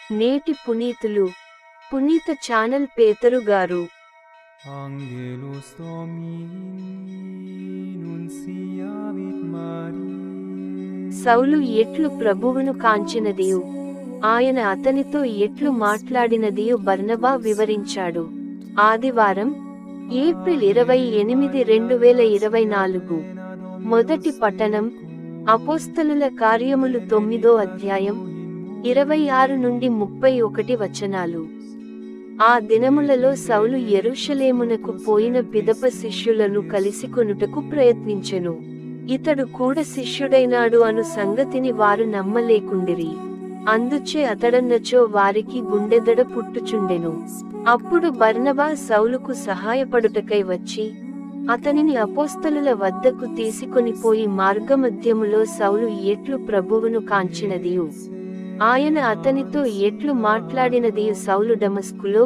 నేటి పునీతులు పునీత ఛానల్ పేతురు గారు. Angelus Domini nunciavit Mariae. సౌలు ఎట్లు ప్రభువును కాంచినదియు ఆయన అతనితో ఎట్లు మాట్లాడినదియు బర్నబా వివరించాడు. ఆదివారం ఏప్రిల్ 28, 2024. మొదటి పట్టణం అపోస్తలుల కార్యములు 9వ అధ్యాయం 26 నుండి 31 వచనాలు. ఆ దినములలో సౌలు యెరూషలేమునకు పోయిన పిదప శిష్యులను కలిసికొనుటకు ప్రయత్నించెను. ఇతడు కూడా శిష్యుడైనాడు అను సంగతిని వారు నమ్మలేకుండిరి. అందుచే అతడన్నచో వారికి గుండెదడ పుట్టుచుండెను. అప్పుడు బర్నబా సౌలుకు సహాయపడుటకై వచ్చి అతనిని అపోస్తలుల వద్దకు తీసుకొనిపోయి మార్గమధ్యములో సౌలు ఎట్లు ప్రభువును కాంచినదియు ఆయన అతనితో ఎట్లు మాట్లాడినదియు సౌలు డమస్కులో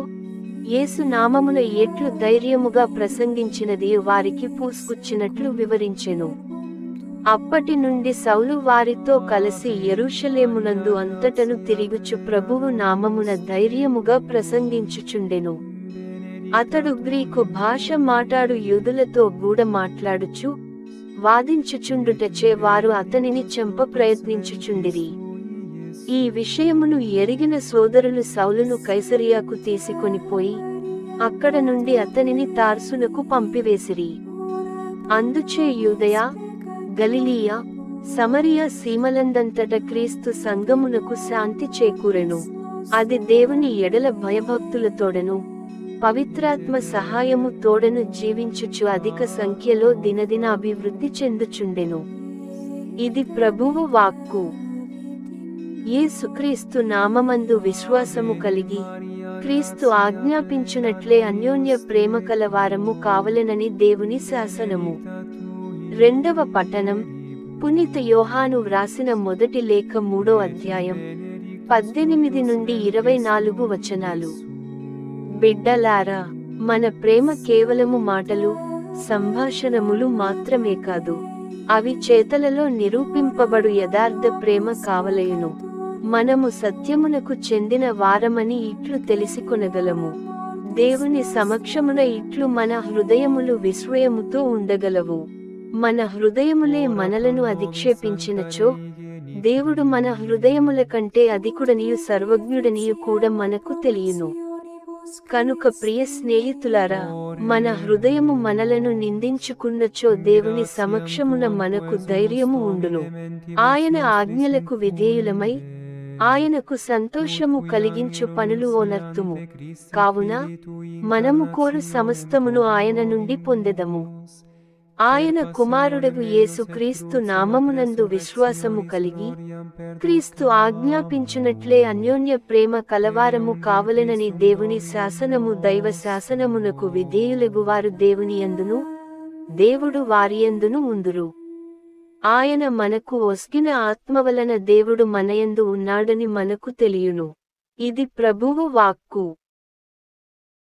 యేసు నామమున ఎట్లు ధైర్యముగా ప్రసంగించినదియు వారికి పూసుకుచ్చినట్లు వివరించెను. అప్పటి నుండి సౌలు వారితో కలిసి యెరూషలేమునందు అంతటను తిరుగుచు ప్రభువు నామమున ధైర్యముగా ప్రసంగించుచుండెను. అతడు గ్రీకు భాష మాటాడు యూదులతో గూడ మాట్లాడుచు వాదించుచుండుటచే వారు అతనిని చంప ప్రయత్నించుచుండిరి. ఈ విషయమును ఎరిగిన సోదరులు సౌలును కైసరియాకు తీసుకొనిపోయి అక్కడ నుండి అతనిని తార్సునకు పంపివేసిరి. అందుచే యూదయ, గలిలియ, సమరియ సీమలందంతట క్రీస్తు సంగమునకు శాంతి చేకూరెను. అది దేవుని ఎడల భయభక్తులతోడను పవిత్రాత్మ సహాయము తోడను జీవించుచు అధిక సంఖ్యలో దినదిన అభివృద్ధి చెందుచుండెను. ఇది ప్రభువు వాక్కు. యేసుక్రీస్తు నామమందు విశ్వాసము కలిగి క్రీస్తు ఆజ్ఞాపించునట్లే అన్యోన్య ప్రేమ కలవారము కావలెనని దేవుని శాసనము. రెండవ పట్టణం పునీత యోహాను వ్రాసిన మొదటి లేఖ 3వ అధ్యాయం 18 నుండి 24 వచనాలు. బిడ్డలారా, మన ప్రేమ కేవలము మాటలు, సంభాషణములు మాత్రమే కాదు, అవి చేతలలో నిరూపింపబడు యథార్థ ప్రేమ కావలయును. మనము సత్యమునకు చెందిన వారమని ఇట్లు తెలిసికొనగలము. దేవుని సమక్షమున ఇట్లు మన హృదయములు విస్మయముతో ఉండగలవు. మన హృదయములే మనలను అధిక్షేపించినచో దేవుడు మన హృదయముల కంటే అధికుడనియు సర్వజ్ఞుడనియు కూడా మనకు తెలియను. కనుక ప్రియ స్నేహితులారా, మన హృదయము మనలను నిందించుకున్నచో దేవుని సమక్షమున మనకు ధైర్యము ఉండును. ఆయన ఆజ్ఞలకు విధేయులమై ఆయనకు సంతోషము కలిగించు పనులు ఓనర్తుము. కావున మనము కోరు సమస్తమును ఆయన నుండి పొందెదము. ఆయన కుమారుడగు యేసుక్రీస్తు నామమునందు విశ్వాసము కలిగి క్రీస్తు ఆజ్ఞాపించునట్లే అన్యోన్య ప్రేమ కలవారము కావలెనని దేవుని శాసనము దైవ శాసనమునకు విధేయులగువారు దేవుని యందును దేవుడు వారియందును ఉందురు. ఆయన మనకు ఒస్గిన ఆత్మ వలన దేవుడు మనయందు ఉన్నాడని మనకు తెలియును. ఇది ప్రభువు వాక్కు.